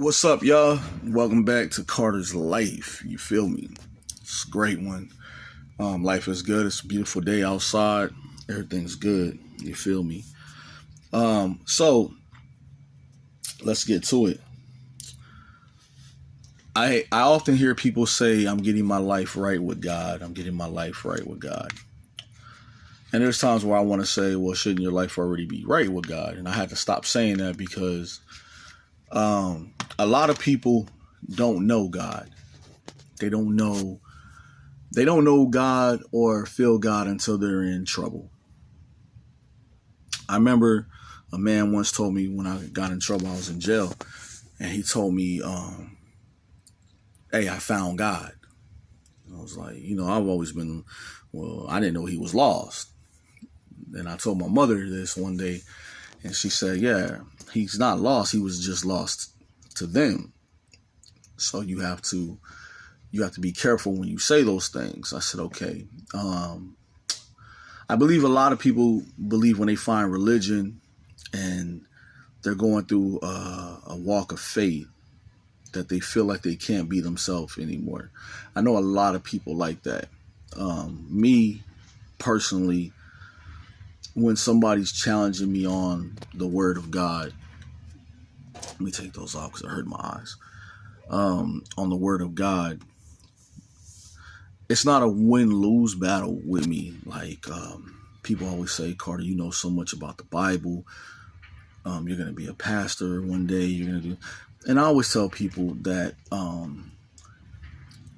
What's up, y'all? Welcome back to Carter's Life. You feel me? It's a great one. Life is good. It's a beautiful day outside. Everything's good. You feel me? So let's get to it. I often hear people say, I'm getting my life right with God. I'm getting my life right with God. And there's times where I want to say, well, shouldn't your life already be right with God? And I had to stop saying that because a lot of people don't know God. They don't know God or feel God until they're in trouble. I remember a man once told me when I got in trouble, I was in jail, and he told me, hey, I found God. And I was like, I've always been, well, I didn't know he was lost. And I told my mother this one day, and she said, yeah, he's not lost. He was just lost to them. So you have to be careful when you say those things. I said, okay. I believe a lot of people believe when they find religion and they're going through a walk of faith that they feel like they can't be themselves anymore. I know a lot of people like that. Me personally, when somebody's challenging me on the word of God, let me take those off because it hurt my eyes. On the word of God, it's not a win-lose battle with me. Like people always say, Carter, you know so much about the Bible. You're going to be a pastor one day. You're going to do, and I always tell people that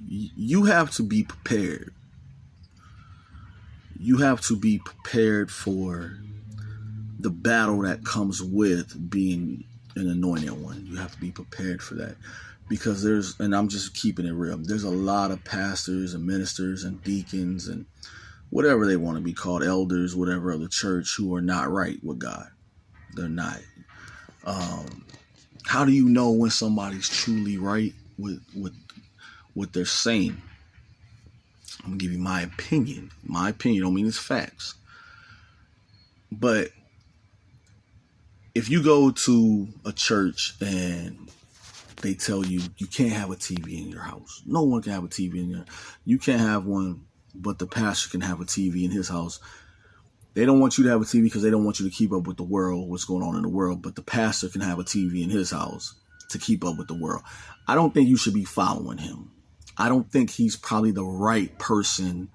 you have to be prepared. You have to be prepared for the battle that comes with being an anointed one. You have to be prepared for that. Because and I'm just keeping it real, there's a lot of pastors and ministers and deacons and whatever they want to be called, elders, whatever, of the church, who are not right with God. They're not. How do you know when somebody's truly right with what they're saying? I'm going to give you my opinion. My opinion don't mean it's facts. But if you go to a church and they tell you you can't have a TV in your house. No one can have a TV in there. You can't have one, but the pastor can have a TV in his house. They don't want you to have a TV because they don't want you to keep up with the world, what's going on in the world. But the pastor can have a TV in his house to keep up with the world. I don't think you should be following him. I don't think he's probably the right person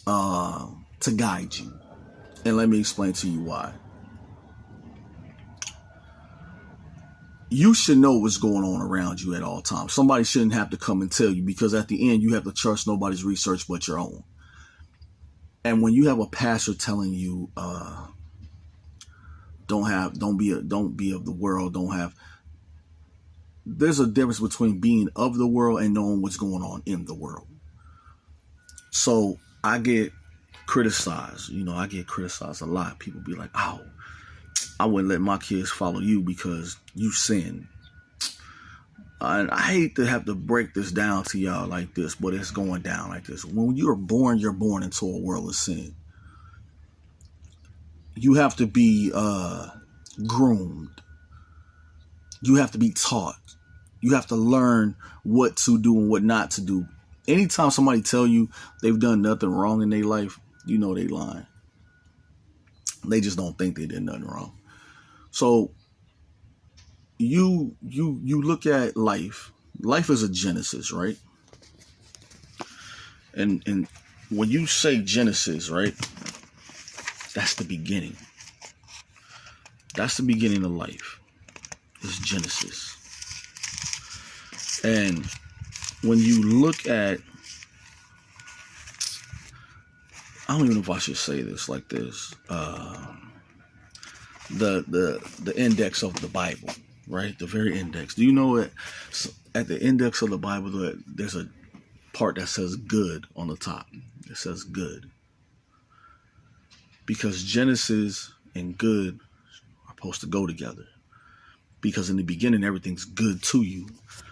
to guide you. And let me explain to you why. You should know what's going on around you at all times. Somebody shouldn't have to come and tell you, because at the end you have to trust nobody's research but your own. And when you have a pastor telling you, don't be of the world, there's a difference between being of the world and knowing what's going on in the world. So I get criticized. I get criticized a lot. People be like, oh, I wouldn't let my kids follow you because you sin. And I hate to have to break this down to y'all like this, but it's going down like this. When you're born into a world of sin. You have to be groomed. You have to be taught. You have to learn what to do and what not to do. Anytime somebody tell you they've done nothing wrong in their life, you know they lying. They just don't think they did nothing wrong. So you look at life. Life is a Genesis, right? And when you say Genesis, right, that's the beginning. That's the beginning of life. It's Genesis. And when you look at, I don't even know if I should say this like this, the index of the Bible, right? The very index. Do you know that at the index of the Bible, there's a part that says good on the top? It says good. Because Genesis and good are supposed to go together. Because in the beginning, everything's good to you.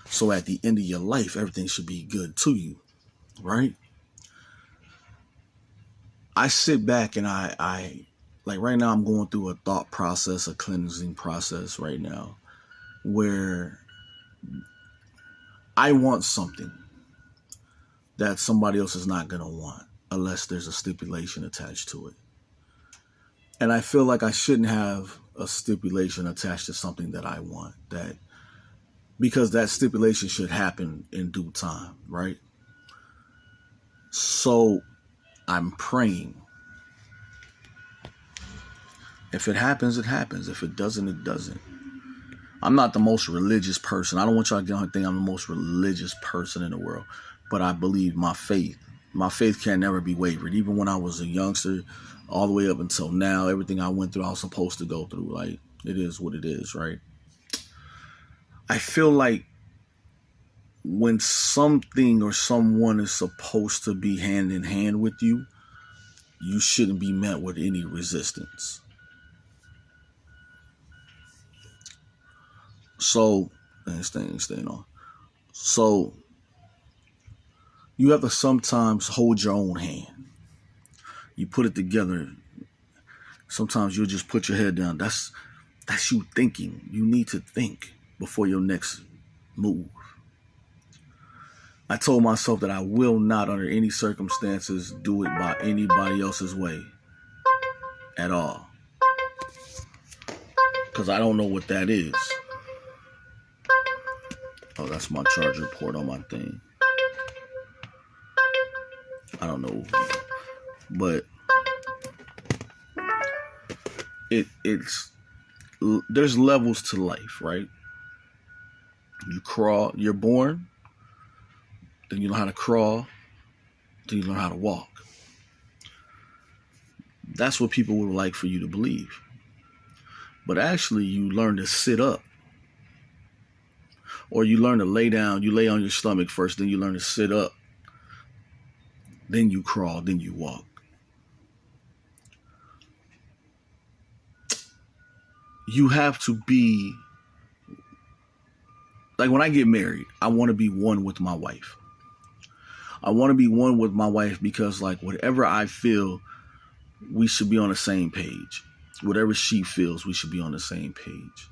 So at the end of your life, everything should be good to you, right? I sit back and I like right now I'm going through a thought process, a cleansing process right now, where I want something that somebody else is not going to want unless there's a stipulation attached to it. And I feel like I shouldn't have a stipulation attached to something that I want, that because that stipulation should happen in due time, right? So I'm praying. If it happens, it happens. If it doesn't, it doesn't. I'm not the most religious person. I don't want y'all to think I'm the most religious person in the world. But I believe my faith. My faith can never be wavered. Even when I was a youngster, all the way up until now, everything I went through, I was supposed to go through. Like, it is what it is, right? I feel like when something or someone is supposed to be hand in hand with you, you shouldn't be met with any resistance. So, staying on. So, you have to sometimes hold your own hand. You put it together. Sometimes you'll just put your head down. That's you thinking. You need to think before your next move. I told myself that I will not, under any circumstances, do it by anybody else's way at all. Because I don't know what that is. Oh, that's my charger port on my thing. I don't know. But it's there's levels to life, right? You crawl, you're born, then you learn how to crawl, then you learn how to walk. That's what people would like for you to believe. But actually, you learn to sit up. Or you learn to lay down. You lay on your stomach first, then you learn to sit up. Then you crawl, then you walk. You have to be, like when I get married, I want to be one with my wife. I want to be one with my wife because, like, whatever I feel, we should be on the same page. Whatever she feels, we should be on the same page.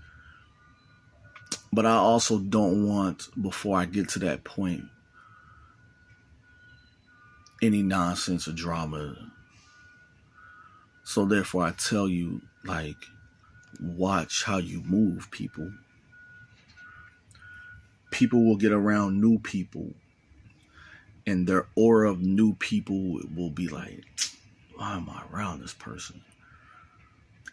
But I also don't want, before I get to that point, any nonsense or drama. So therefore, I tell you, like, watch how you move, people. People will get around new people, and their aura of new people will be like, why am I around this person?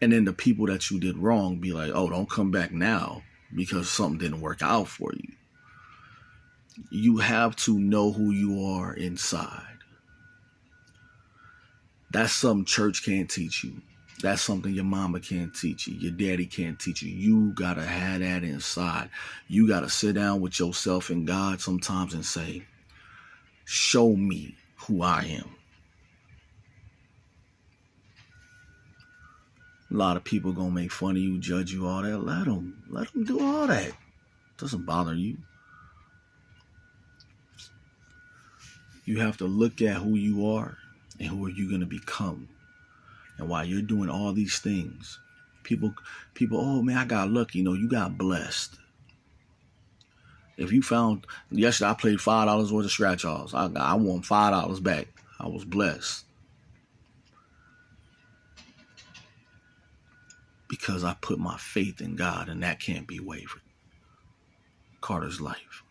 And then the people that you did wrong be like, oh, don't come back now because something didn't work out for you. You have to know who you are inside. That's something church can't teach you. That's something your mama can't teach you. Your daddy can't teach you. You got to have that inside. You got to sit down with yourself and God sometimes and say, show me who I am. A lot of people going to make fun of you, judge you, all that. Let them do all that. It doesn't bother you. You have to look at who you are and who are you going to become. And while you're doing all these things, people, oh man, I got lucky. You got blessed. If you found, yesterday I played $5 worth of scratch offs. I won $5 back. I was blessed. Because I put my faith in God, and that can't be wavered. Carter's Life.